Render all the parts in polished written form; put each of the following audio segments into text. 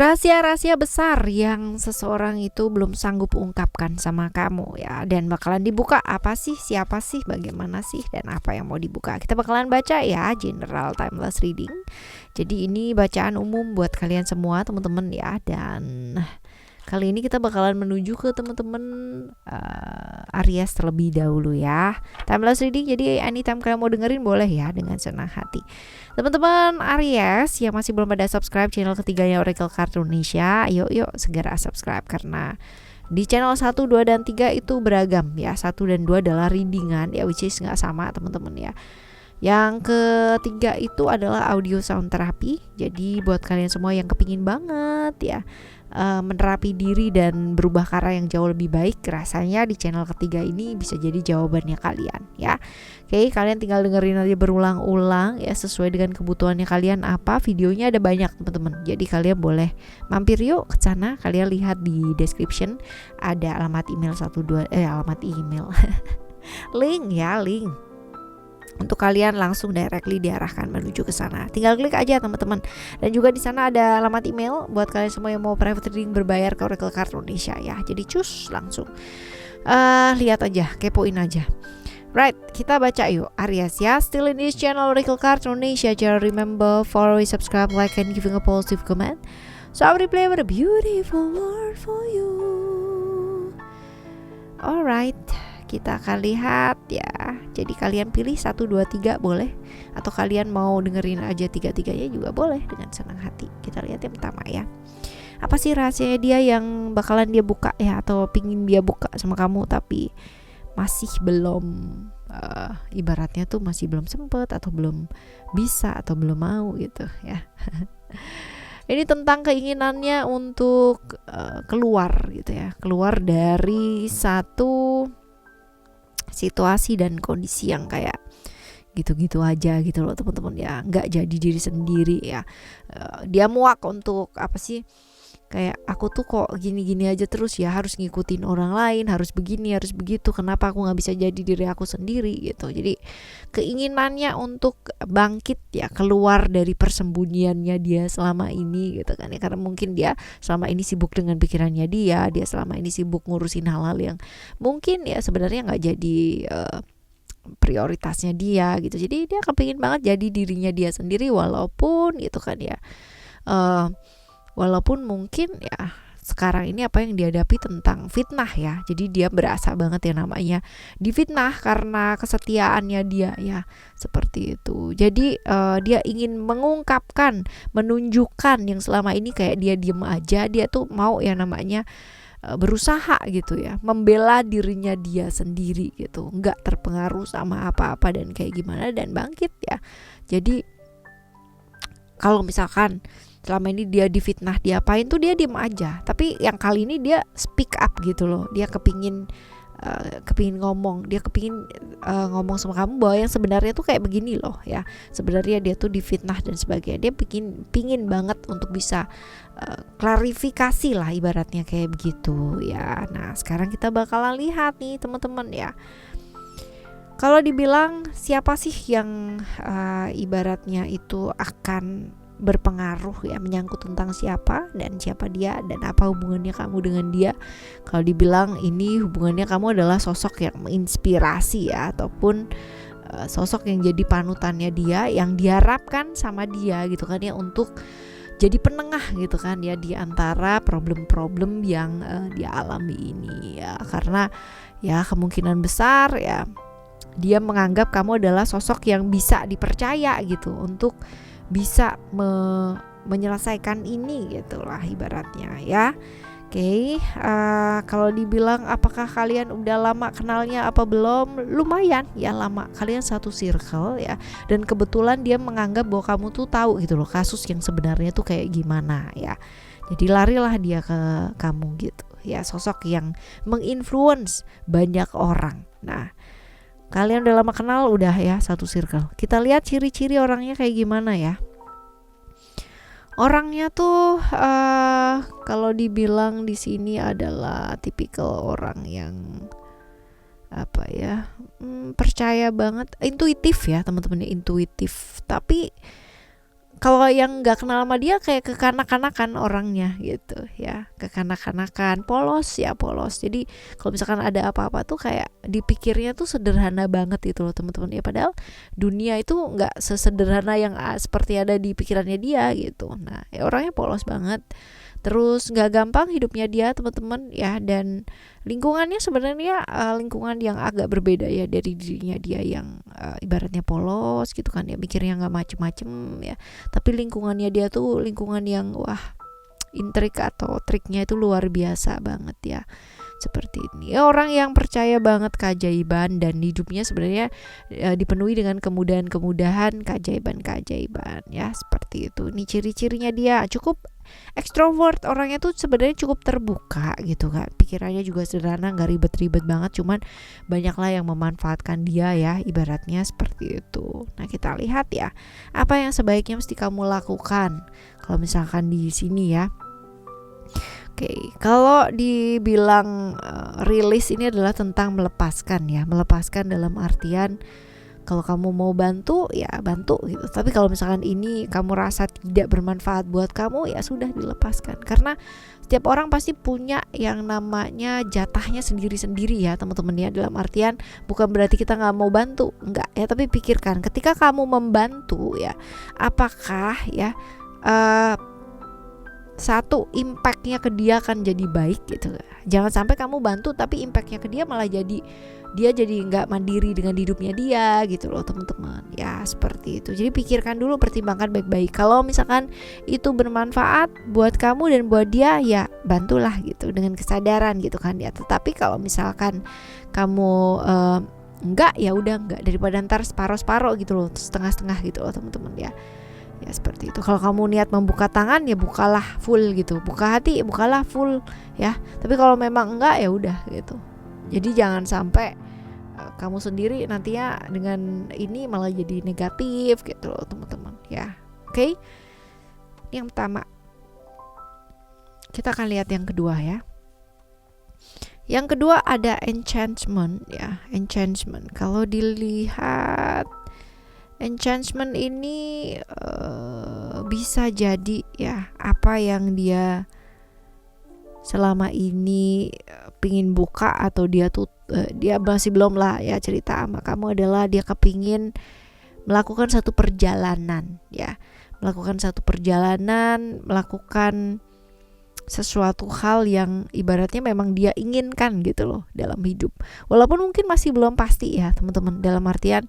Rahasia-rahasia besar yang seseorang itu belum sanggup ungkapkan sama kamu ya, dan bakalan dibuka apa sih, siapa sih, bagaimana sih, dan apa yang mau dibuka. Kita bakalan baca ya, general timeless reading. Jadi ini bacaan umum buat kalian semua teman-teman ya, dan kali ini kita bakalan menuju ke teman-teman Aries terlebih dahulu ya. Timeless reading, jadi anytime kalian mau dengerin boleh ya, dengan senang hati. Teman-teman Aries yang masih belum pada subscribe channel ketiganya Oracle Card Indonesia, yuk segera subscribe, karena di channel 1, 2, dan 3 itu beragam ya. 1 dan 2 adalah readingan ya, which is gak sama teman-teman ya. Yang ketiga itu adalah audio sound therapy. Jadi buat kalian semua yang kepingin banget ya menerapi diri dan berubah ke arah yang jauh lebih baik, rasanya di channel ketiga ini bisa jadi jawabannya kalian ya. Oke, kalian tinggal dengerin aja berulang-ulang ya, sesuai dengan kebutuhannya kalian apa. Videonya ada banyak teman-teman, jadi kalian boleh mampir yuk ke sana. Kalian lihat di description ada alamat email alamat email link untuk kalian langsung directly diarahkan menuju ke sana. Tinggal klik aja teman-teman. Dan juga di sana ada alamat email buat kalian semua yang mau private reading berbayar ke Oracle Card Indonesia ya. Jadi cus langsung lihat aja, kepoin aja. Right, kita baca yuk Aries ya. Still in this channel Oracle Card Indonesia. Jangan remember, follow, subscribe, like, and giving a positive comment. So I will replay with a beautiful word for you. Alright, kita akan lihat ya. Jadi kalian pilih 1, 2, 3 boleh, atau kalian mau dengerin aja 3-3-nya juga boleh dengan senang hati. Kita lihat yang pertama ya. Apa sih rahasianya dia yang bakalan dia buka ya, atau pingin dia buka sama kamu tapi masih belum ibaratnya tuh masih belum sempet, atau belum bisa, atau belum mau gitu ya. Ini tentang keinginannya untuk keluar gitu ya, keluar dari satu situasi dan kondisi yang kayak gitu-gitu aja gitu loh teman-teman ya, nggak jadi diri sendiri ya. Dia muak untuk apa sih, kayak aku tuh kok gini-gini aja terus ya, harus ngikutin orang lain, harus begini, harus begitu, kenapa aku nggak bisa jadi diri aku sendiri gitu. Jadi keinginannya untuk bangkit ya, keluar dari persembunyiannya dia selama ini gitu kan ya, karena mungkin dia selama ini sibuk dengan pikirannya dia selama ini sibuk ngurusin hal-hal yang mungkin ya sebenarnya nggak jadi prioritasnya dia gitu. Jadi dia kepingin banget jadi dirinya dia sendiri, walaupun gitu kan ya, walaupun mungkin ya sekarang ini apa yang dihadapi tentang fitnah ya. Jadi dia berasa banget ya namanya difitnah karena kesetiaannya dia ya, seperti itu. Jadi dia ingin mengungkapkan, menunjukkan yang selama ini kayak dia diem aja, dia tuh mau ya namanya berusaha gitu ya, membela dirinya dia sendiri gitu, nggak terpengaruh sama apa-apa dan kayak gimana, dan bangkit ya. Jadi kalau misalkan selama ini dia difitnah, diapain tuh dia diem aja, tapi yang kali ini dia speak up gitu loh. Dia kepingin ngomong, dia kepingin ngomong sama kamu bahwa yang sebenarnya tuh kayak begini loh ya, sebenarnya dia tuh difitnah dan sebagainya. Dia pingin banget untuk bisa klarifikasi lah ibaratnya kayak begitu ya. Nah sekarang kita bakalan lihat nih teman-teman ya, kalau dibilang siapa sih yang ibaratnya itu akan berpengaruh ya, menyangkut tentang siapa dan siapa dia dan apa hubungannya kamu dengan dia. Kalau dibilang ini hubungannya kamu adalah sosok yang menginspirasi ya, ataupun sosok yang jadi panutannya dia, yang diharapkan sama dia gitu kan ya, untuk jadi penengah gitu kan ya di antara problem-problem yang dia alami ini ya. Karena ya kemungkinan besar ya dia menganggap kamu adalah sosok yang bisa dipercaya gitu untuk bisa menyelesaikan ini gitulah ibaratnya ya. Oke, kalau dibilang apakah kalian udah lama kenalnya apa belum, lumayan ya lama, kalian satu circle ya, dan kebetulan dia menganggap bahwa kamu tuh tahu gitu loh kasus yang sebenarnya tuh kayak gimana ya. Jadi larilah dia ke kamu gitu ya, sosok yang menginfluence banyak orang. Nah kalian udah lama kenal, udah ya satu circle. Kita lihat ciri-ciri orangnya kayak gimana ya. Orangnya tuh kalau dibilang di sini adalah tipikal orang yang apa ya, percaya banget, intuitif ya teman-teman, intuitif. Tapi kalau yang nggak kenal sama dia kayak kekanak-kanakan orangnya gitu ya, kekanak-kanakan, polos. Jadi kalau misalkan ada apa-apa tuh kayak dipikirnya tuh sederhana banget gitu loh teman-teman ya, padahal dunia itu nggak sesederhana yang seperti ada di pikirannya dia gitu. Nah ya, orangnya polos banget, terus nggak gampang hidupnya dia teman-teman ya, dan lingkungannya sebenarnya lingkungan yang agak berbeda ya dari dirinya dia yang ibaratnya polos gitu kan ya, mikirnya nggak macem-macem ya, tapi lingkungannya dia tuh lingkungan yang wah, intrik atau triknya itu luar biasa banget ya, seperti ini ya, orang yang percaya banget keajaiban dan hidupnya sebenarnya dipenuhi dengan kemudahan-kemudahan, keajaiban ya, seperti itu. Ini ciri-cirinya dia cukup extrovert, orangnya tuh sebenarnya cukup terbuka gitu kan, pikirannya juga sederhana, nggak ribet-ribet banget, cuman banyaklah yang memanfaatkan dia ya, ibaratnya seperti itu. Nah kita lihat ya, apa yang sebaiknya mesti kamu lakukan kalau misalkan di sini ya. Oke, kalau dibilang rilis ini adalah tentang melepaskan ya, melepaskan dalam artian kalau kamu mau bantu ya bantu gitu, tapi kalau misalkan ini kamu rasa tidak bermanfaat buat kamu ya sudah dilepaskan, karena setiap orang pasti punya yang namanya jatahnya sendiri-sendiri ya teman-teman ya, dalam artian bukan berarti kita nggak mau bantu, enggak ya, tapi pikirkan ketika kamu membantu ya, apakah ya satu, impactnya ke dia akan jadi baik gitu. Jangan sampai kamu bantu tapi impactnya ke dia malah jadi dia jadi nggak mandiri dengan hidupnya dia gitu loh teman-teman ya, seperti itu. Jadi pikirkan dulu, pertimbangkan baik-baik. Kalau misalkan itu bermanfaat buat kamu dan buat dia ya bantulah gitu dengan kesadaran gitu kan ya. Tetapi kalau misalkan kamu enggak ya udah enggak, daripada ntar separoh-separoh gitu loh, setengah-setengah gitu loh teman-teman ya. Ya seperti itu. Kalau kamu niat membuka tangan ya bukalah full gitu, buka hati bukalah full ya. Tapi kalau memang enggak ya udah gitu. Jadi jangan sampai kamu sendiri nantinya dengan ini malah jadi negatif gitu loh teman-teman ya. Oke. Yang pertama. Kita akan lihat yang kedua ya. Yang kedua ada enchantment ya, enchantment. Kalau dilihat enchantment ini bisa jadi ya apa yang dia selama ini pingin buka, atau dia masih belum lah ya cerita sama kamu, adalah dia kepingin melakukan satu perjalanan ya, melakukan sesuatu hal yang ibaratnya memang dia inginkan gitu loh dalam hidup, walaupun mungkin masih belum pasti ya teman-teman, dalam artian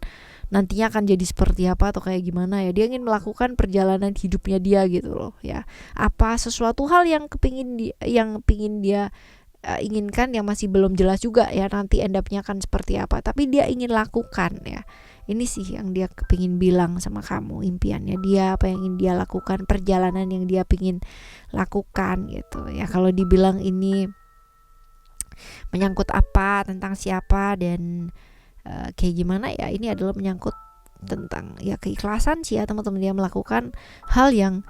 nantinya akan jadi seperti apa atau kayak gimana ya, dia ingin melakukan perjalanan hidupnya dia gitu loh ya, apa sesuatu hal yang pingin dia inginkan yang masih belum jelas juga ya nanti end up-nya akan seperti apa, tapi dia ingin lakukan ya. Ini sih yang dia kepingin bilang sama kamu, impiannya dia, apa yang ingin dia lakukan, perjalanan yang dia pingin lakukan gitu ya. Kalau dibilang ini menyangkut apa, tentang siapa dan kayak gimana ya, ini adalah menyangkut tentang ya keikhlasan sih ya teman-teman, dia melakukan hal yang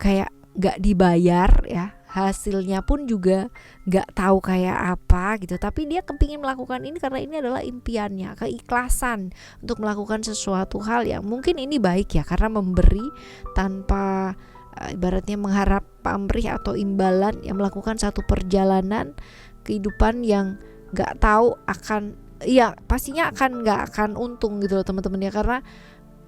kayak gak dibayar ya, hasilnya pun juga gak tahu kayak apa gitu, tapi dia kepingin melakukan ini karena ini adalah impiannya, keikhlasan untuk melakukan sesuatu hal yang mungkin ini baik ya, karena memberi tanpa ibaratnya mengharap pamrih atau imbalan, yang melakukan satu perjalanan kehidupan yang gak tahu akan ya pastinya nggak akan untung gitu loh teman-teman ya, karena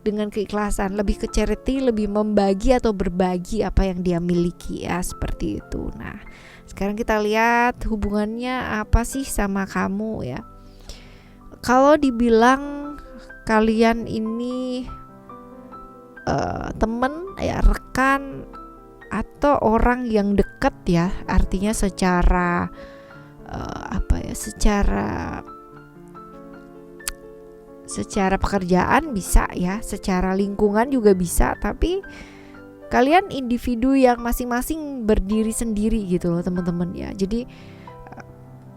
dengan keikhlasan, lebih ke charity, lebih membagi atau berbagi apa yang dia miliki ya, seperti itu. Nah sekarang kita lihat hubungannya apa sih sama kamu ya. Kalau dibilang kalian ini temen ya, rekan atau orang yang dekat ya, artinya secara secara pekerjaan bisa ya, secara lingkungan juga bisa, tapi kalian individu yang masing-masing berdiri sendiri gitu loh teman-teman ya. Jadi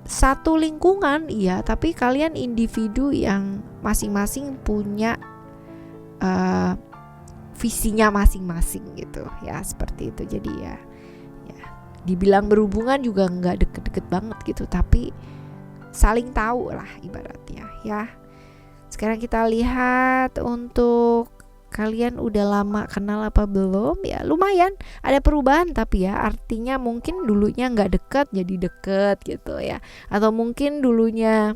satu lingkungan iya, tapi kalian individu yang masing-masing punya visinya masing-masing gitu ya, seperti itu. Jadi ya dibilang berhubungan juga nggak deket-deket banget gitu, tapi saling tahu lah ibaratnya ya. Sekarang kita lihat untuk kalian udah lama kenal apa belum? Ya lumayan ada perubahan, tapi ya artinya mungkin dulunya nggak deket jadi deket gitu ya, atau mungkin dulunya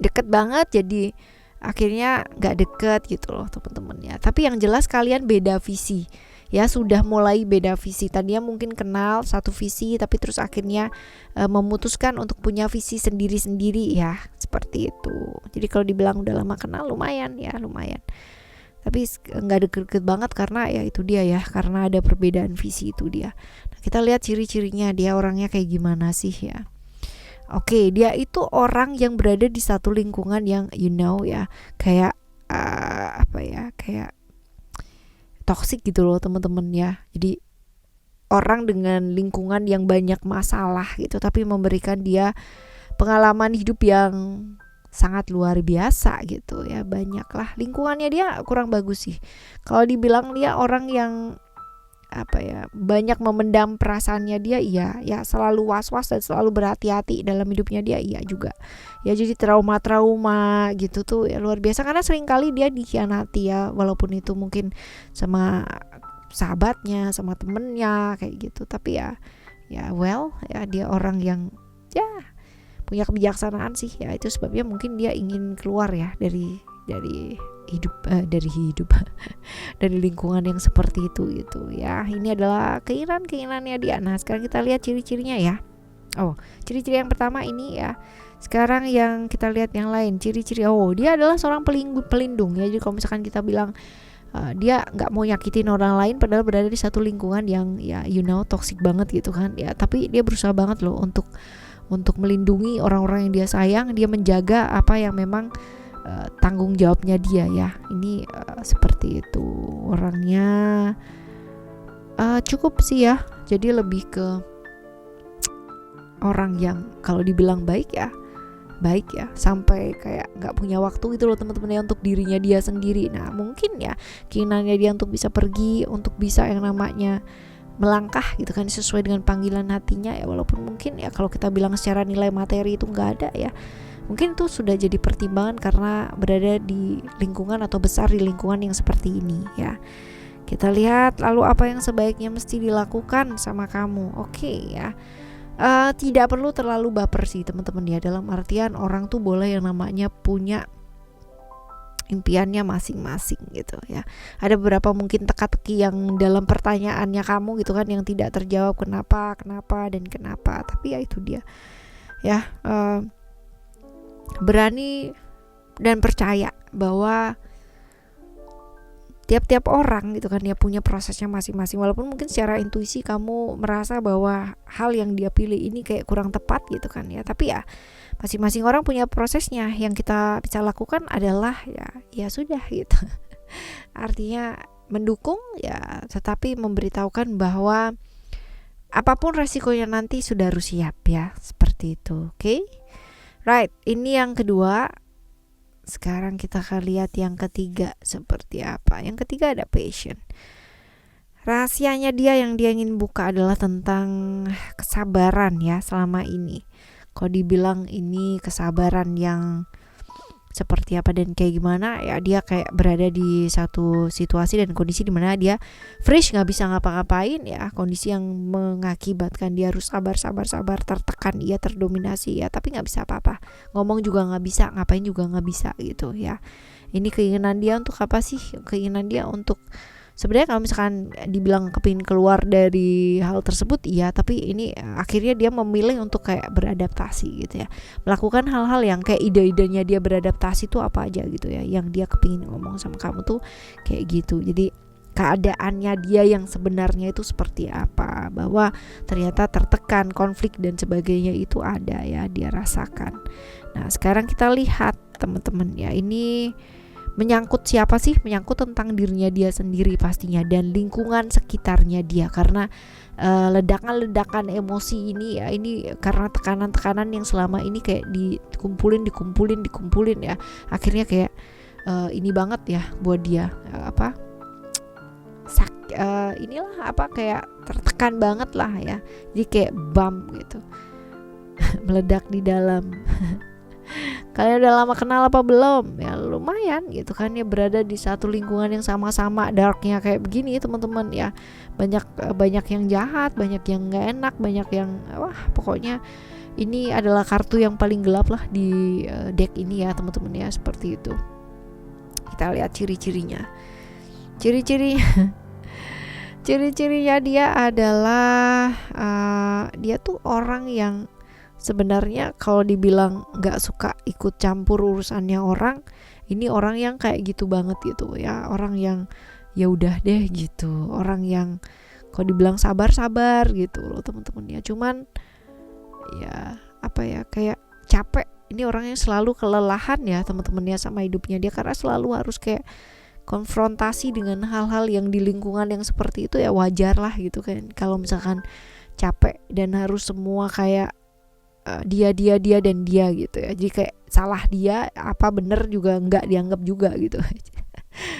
deket banget jadi akhirnya nggak deket gitu loh teman-teman ya. Tapi yang jelas kalian beda visi ya, sudah mulai beda visi. Tadinya mungkin kenal satu visi, tapi terus akhirnya memutuskan untuk punya visi sendiri-sendiri ya, seperti itu. Jadi kalau dibilang udah lama kenal lumayan ya, lumayan, tapi nggak deket-deket banget karena ya itu dia ya, karena ada perbedaan visi itu dia. Nah, kita lihat ciri-cirinya dia orangnya kayak gimana sih ya. Oke, dia itu orang yang berada di satu lingkungan yang ya, kayak kayak toksik gitu loh teman-teman ya. Jadi orang dengan lingkungan yang banyak masalah gitu, tapi memberikan dia pengalaman hidup yang sangat luar biasa gitu ya. Banyak lah lingkungannya dia kurang bagus sih. Kalau dibilang dia orang yang banyak memendam perasaannya dia, iya ya, selalu was-was dan selalu berhati-hati dalam hidupnya dia, iya juga ya. Jadi trauma-trauma gitu tuh ya luar biasa, karena sering kali dia dikhianati ya, walaupun itu mungkin sama sahabatnya, sama temennya kayak gitu. Tapi ya dia orang yang ya punya kebijaksanaan sih ya. Itu sebabnya mungkin dia ingin keluar ya dari dari lingkungan yang seperti itu gitu ya. Ini adalah keinginannya dia. Nah, sekarang kita lihat ciri-cirinya ya. Ciri-ciri yang pertama ini ya. Sekarang yang kita lihat yang lain, ciri-ciri. Dia adalah seorang pelindung ya. Jadi kalau misalkan kita bilang dia nggak mau nyakitin orang lain, padahal berada di satu lingkungan yang ya toxic banget gitu kan ya, tapi dia berusaha banget loh untuk melindungi orang-orang yang dia sayang. Dia menjaga apa yang memang tanggung jawabnya dia ya. Ini seperti itu orangnya. Cukup sih ya. Jadi lebih ke orang yang kalau dibilang baik ya sampai kayak nggak punya waktu itu loh teman-teman ya untuk dirinya dia sendiri. Nah mungkin ya keinginannya dia untuk bisa pergi, untuk bisa yang namanya melangkah gitu kan sesuai dengan panggilan hatinya ya, walaupun mungkin ya kalau kita bilang secara nilai materi itu nggak ada ya, mungkin itu sudah jadi pertimbangan karena berada di lingkungan atau besar di lingkungan yang seperti ini ya. Kita lihat lalu apa yang sebaiknya mesti dilakukan sama kamu. Oke ya. Tidak perlu terlalu baper sih teman-teman ya, dalam artian orang tuh boleh yang namanya punya impiannya masing-masing gitu ya. Ada beberapa mungkin teka-teki yang dalam pertanyaannya kamu gitu kan yang tidak terjawab, kenapa dan kenapa. Tapi ya itu dia ya, berani dan percaya bahwa tiap-tiap orang gitu kan ya punya prosesnya masing-masing. Walaupun mungkin secara intuisi kamu merasa bahwa hal yang dia pilih ini kayak kurang tepat gitu kan ya, tapi ya masing-masing orang punya prosesnya. Yang kita bisa lakukan adalah ya sudah gitu. Artinya mendukung ya, tetapi memberitahukan bahwa apapun resikonya nanti sudah harus siap ya, seperti itu. Oke? Right, ini yang kedua. Sekarang kita akan lihat yang ketiga seperti apa. Yang ketiga ada passion. Rahasianya dia yang dia ingin buka adalah tentang kesabaran ya selama ini. Kalau dibilang ini kesabaran yang seperti apa dan kayak gimana ya, dia kayak berada di satu situasi dan kondisi dimana dia fresh, nggak bisa ngapa-ngapain ya, kondisi yang mengakibatkan dia harus sabar, tertekan, ia terdominasi ya, tapi nggak bisa apa-apa, ngomong juga nggak bisa, ngapain juga nggak bisa gitu ya. Ini keinginan dia untuk apa sih? Keinginan dia untuk sebenarnya kalau misalkan dibilang kepingin keluar dari hal tersebut iya, tapi ini akhirnya dia memilih untuk kayak beradaptasi gitu ya, melakukan hal-hal yang kayak ide-idenya dia beradaptasi tuh apa aja gitu ya, yang dia kepingin ngomong sama kamu tuh kayak gitu. Jadi keadaannya dia yang sebenarnya itu seperti apa, bahwa ternyata tertekan, konflik dan sebagainya itu ada ya, dia rasakan. Nah sekarang kita lihat teman-teman ya, ini menyangkut siapa sih? Menyangkut tentang dirinya dia sendiri pastinya dan lingkungan sekitarnya dia, karena ledakan-ledakan emosi ini ya, ini karena tekanan-tekanan yang selama ini kayak dikumpulin ya, akhirnya kayak ini banget ya buat dia, kayak tertekan banget lah ya, jadi kayak bom gitu meledak di dalam Kalian udah lama kenal apa belum? Ya lumayan gitu kan ya, berada di satu lingkungan yang sama-sama darknya kayak begini teman-teman ya. Banyak yang jahat, banyak yang nggak enak, banyak yang wah pokoknya ini adalah kartu yang paling gelap lah di deck ini ya teman-teman ya, seperti itu. Kita lihat ciri-cirinya. Ciri-cirinya dia adalah dia tuh orang yang sebenarnya kalau dibilang nggak suka ikut campur urusannya orang, ini orang yang kayak gitu banget gitu ya, orang yang ya udah deh gitu, orang yang kalau dibilang sabar gitu loh teman-teman ya. Cuman ya apa ya, kayak capek, ini orang yang selalu kelelahan ya teman-teman ya sama hidupnya dia, karena selalu harus kayak konfrontasi dengan hal-hal yang di lingkungan yang seperti itu ya. Wajar lah gitu kan kalau misalkan capek dan harus semua kayak dia dan dia gitu ya. Jadi kayak salah dia apa bener juga nggak dianggap juga gitu.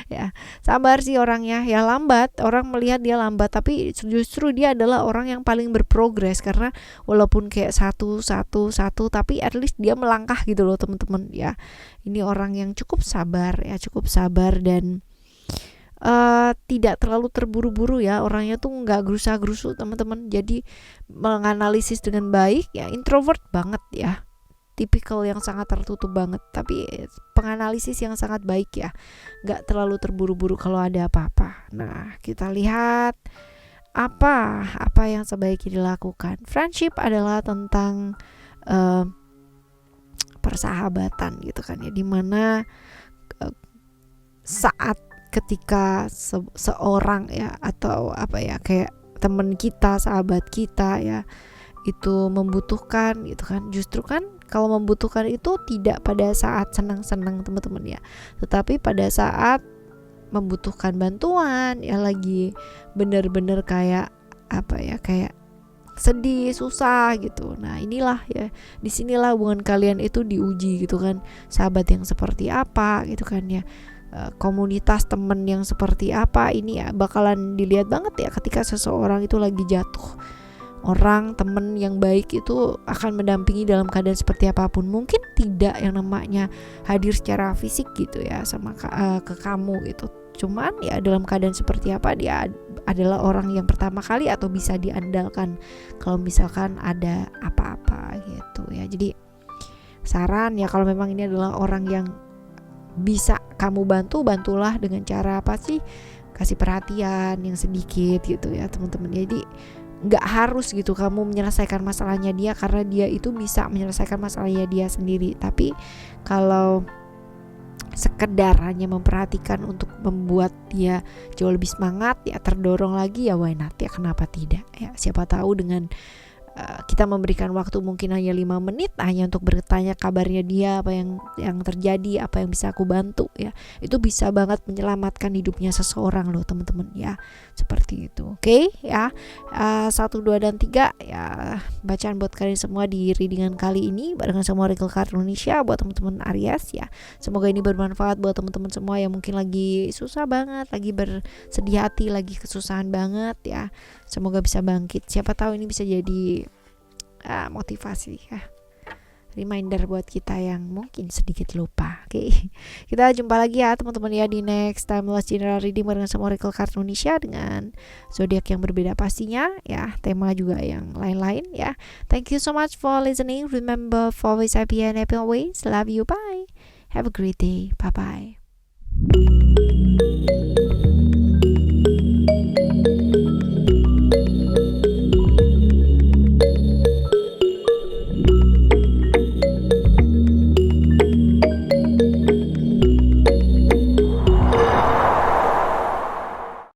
Ya sabar sih orangnya ya, lambat, orang melihat dia lambat tapi justru dia adalah orang yang paling berprogres, karena walaupun kayak satu tapi at least dia melangkah gitu loh teman-teman ya. Ini orang yang cukup sabar dan tidak terlalu terburu-buru ya, orangnya tuh nggak gerusa-gerusu teman-teman, jadi menganalisis dengan baik ya, introvert banget ya, tipikal yang sangat tertutup banget, tapi penganalisis yang sangat baik ya, nggak terlalu terburu-buru kalau ada apa-apa. Nah kita lihat apa yang sebaiknya dilakukan. Friendship adalah tentang persahabatan gitu kan ya, dimana saat ketika seorang ya atau apa ya kayak teman kita, sahabat kita ya itu membutuhkan gitu kan, justru kan kalau membutuhkan itu tidak pada saat senang-senang teman-teman ya, tetapi pada saat membutuhkan bantuan ya, lagi bener-bener kayak apa ya, kayak sedih, susah gitu. Nah inilah ya, disinilah hubungan kalian itu diuji gitu kan, sahabat yang seperti apa gitu kan ya, komunitas temen yang seperti apa, ini ya bakalan dilihat banget ya ketika seseorang itu lagi jatuh. Orang temen yang baik itu akan mendampingi dalam keadaan seperti apapun. Mungkin tidak yang namanya hadir secara fisik gitu ya sama ke kamu gitu, cuman ya dalam keadaan seperti apa dia adalah orang yang pertama kali atau bisa diandalkan kalau misalkan ada apa-apa gitu ya. Jadi saran ya, kalau memang ini adalah orang yang bisa kamu bantulah dengan cara apa sih, kasih perhatian yang sedikit gitu ya teman-teman. Jadi nggak harus gitu kamu menyelesaikan masalahnya dia, karena dia itu bisa menyelesaikan masalahnya dia sendiri. Tapi kalau sekedar hanya memperhatikan untuk membuat dia jauh lebih semangat ya, terdorong lagi ya, why not ya, kenapa tidak ya. Siapa tahu dengan kita memberikan waktu mungkin hanya 5 menit hanya untuk bertanya kabarnya dia, apa yang terjadi, apa yang bisa aku bantu ya, itu bisa banget menyelamatkan hidupnya seseorang loh teman-teman ya, seperti itu. Oke ya, 1, 2 dan 3 ya bacaan buat kalian semua di readingan kali ini barengan sama Oracle Card Indonesia buat teman-teman Aries ya. Semoga ini bermanfaat buat teman-teman semua yang mungkin lagi susah banget, lagi bersedih hati, lagi kesusahan banget ya. Semoga bisa bangkit, siapa tahu ini bisa jadi motivasi ya, reminder buat kita yang mungkin sedikit lupa. Oke. Kita jumpa lagi ya teman-teman ya di next Timeless General Reading bareng sama Oracle Card Indonesia dengan zodiak yang berbeda pastinya ya, tema juga yang lain-lain ya. Thank you so much for listening. Remember, always happy and happy always. Love you. Bye. Have a great day. Bye bye.